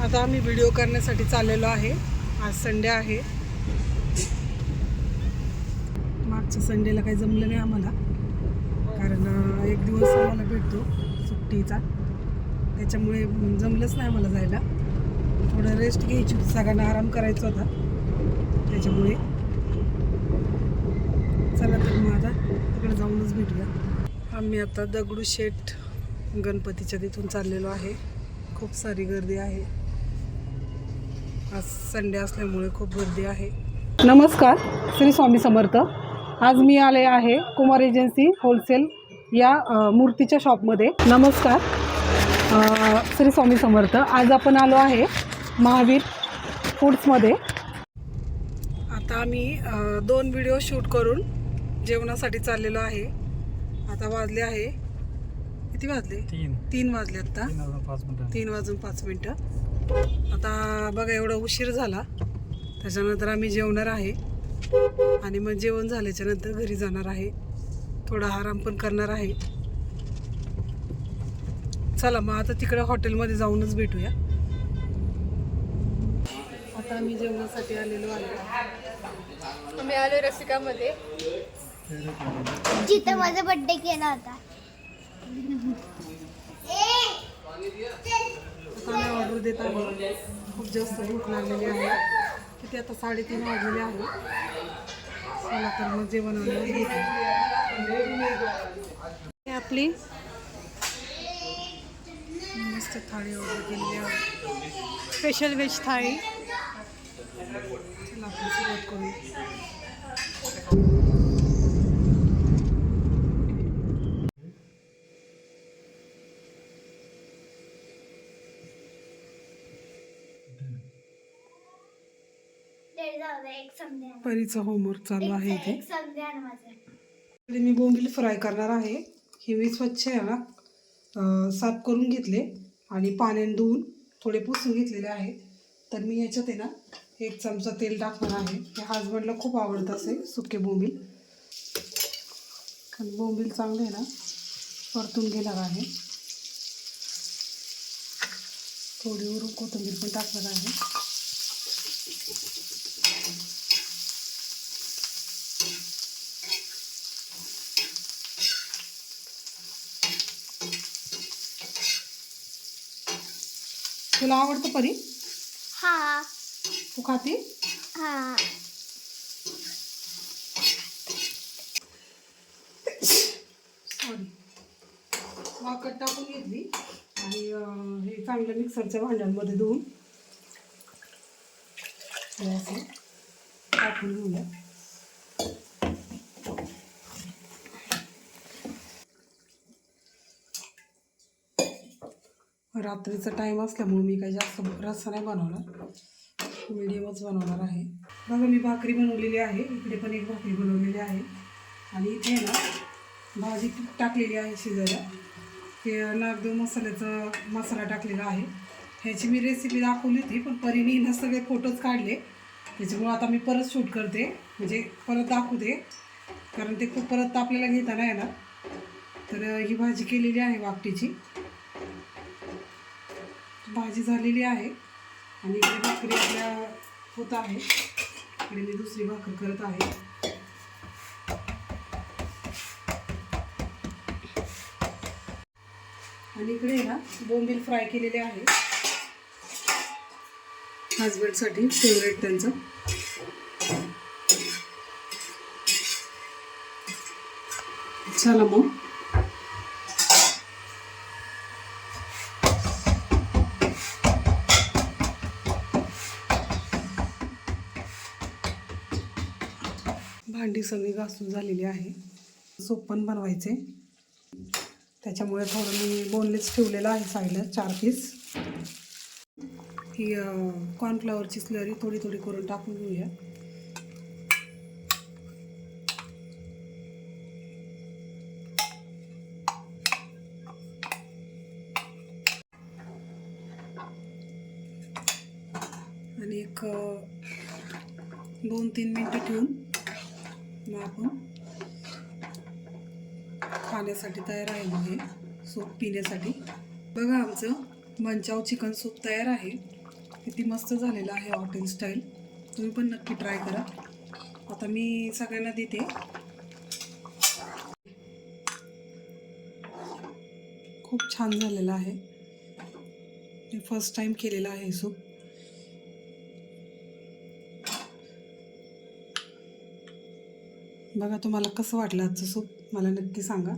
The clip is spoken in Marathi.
आता आम्ही व्हिडिओ करण्यासाठी चाललेलो आहे। आज संडे आहे। मागच्या संडेला काही जमलं नाही आम्हाला, कारण एक दिवस आम्हाला भेटतो सुट्टीचा, त्याच्यामुळे जमलंच नाही आम्हाला जायला। थोडं रेस्ट घ्यायची होती, सगळ्यांना आराम करायचा होता, त्याच्यामुळे चला तर मग आता तिकडे जाऊनच भेटूया। आम्ही आता दगडूशेठ गणपतीच्या तिथून चाललेलो आहे। खूप सारी गर्दी आहे, आज संडे असल्यामुळे खूप गर्दी आहे। नमस्कार, श्री स्वामी समर्थ। आज मी आले आहे कुमार एजन्सी होलसेल या मूर्तीच्या शॉपमध्ये। नमस्कार, श्री स्वामी समर्थ। आज आपण आलो आहे महावीर फूड्समध्ये। आता आम्ही 2 व्हिडिओ शूट करून जेवणासाठी चाललेलो आहे। आता वाजले आहे, किती वाजले? 3 वाजले आता। 3 वाजून 5 मिनटं। आता बघा, एवढा उशीर झाला, त्याच्यानंतर आम्ही जेवणार आहे आणि मग जेवण झाल्याच्या नंतर घरी जाणार आहे, थोडा आराम पण करणार आहे। चला मग आता तिकडे हॉटेलमध्ये जाऊनच भेटूया। आता आम्ही जेवणासाठी आलेलो आहे। आम्ही आलो रसिकामध्ये, जिथं माझा बर्थडे केला होता। आता आम्ही ऑर्डर देत आहे। खूप जास्त भूक लागलेली आहे, किती आता 3:30 वाजलेले आहे। चला तर मग जेवण वगैरे घेतो। आपली मस्त थाळी ऑर्डर केलेली आहे, स्पेशल व्हेज थाळी। चला आपण सुरुवात करूया। परीचा होमवर्क चालू आहे इथे। मी बोंबील फ्राय करणार आहे। हे मी स्वच्छ आहे ना साफ करून घेतले आणि पाण्याने धुवून थोडे पुसून घेतलेले आहे। तर मी याच्यात आहे ना 1 चमचा तेल टाकणार आहे। हे हसबंडला खूप आवडत असे सुके बोंबील, आणि बोंबील चांगले आहे ना परतून घेणार आहे। थोडी वरून कोथिंबीर पण टाकणार आहे। तुला आवडतं परी? हा तू खाती? हा सॉरी, वाकड टाकून घेतली आणि हे चांगलं मिक्सरच्या भांड्यांमध्ये धुवून हे असं टाकून घेऊया। रात्रीचा टाईम असल्यामुळे मी काही जास्त रस्सा नाही बनवणार, मीडियमच बनवणार आहे। बघा, मी भाकरी बनवलेली आहे, इकडे पण एक भाकरी बनवलेली आहे, आणि इथे ना भाजी टाकलेली आहे शिजायला। ते नागदेव मसाल्याचा मसाला टाकलेला आहे। ह्याची मी रेसिपी दाखवली होती, पण परीने ना सगळे फोटोज काढले, त्याच्यामुळे आता मी परत शूट करते, म्हणजे परत दाखवते, कारण ते खूप परत आपल्याला घेता नाही येणार। तर ही भाजी केलेली आहे वाकटीची, भाजी झालेली आहे, आणि इकडे भाकरी आपल्या होत आहे। इकडे मी दुसरी भाकर करत आहे। आणि इकडे ना बोंबील फ्राय केलेले आहे, हसबंडसाठी फेवरेट त्यांचं। चला मग भांडी सगळी घासून झालेली आहे। सूप पण बनवायचे, त्याच्यामुळे थोडं मी बोनलेस ठेवलेलं आहे साईडला 4 पीस। ही कॉर्नफ्लॉवरची स्लरी थोडी थोडी करून टाकून घेऊया। आणि एक 2-3 मिनटं ठेवून मग आपण खाण्यासाठी तयार आहे। मग हे सूप पिण्यासाठी बघा, आमचं मंचाव चिकन सूप तयार आहे। किती मस्त झालेलं आहे हॉटेल स्टाईल. तुम्ही पण नक्की ट्राय करा. आता मी सगळ्यांना देते. खूप छान झालेलं आहे. मी फर्स्ट टाइम केलेलं आहे सूप. बघा तुम्हाला कसं वाटलं आजचं सूप मला नक्की सांगा.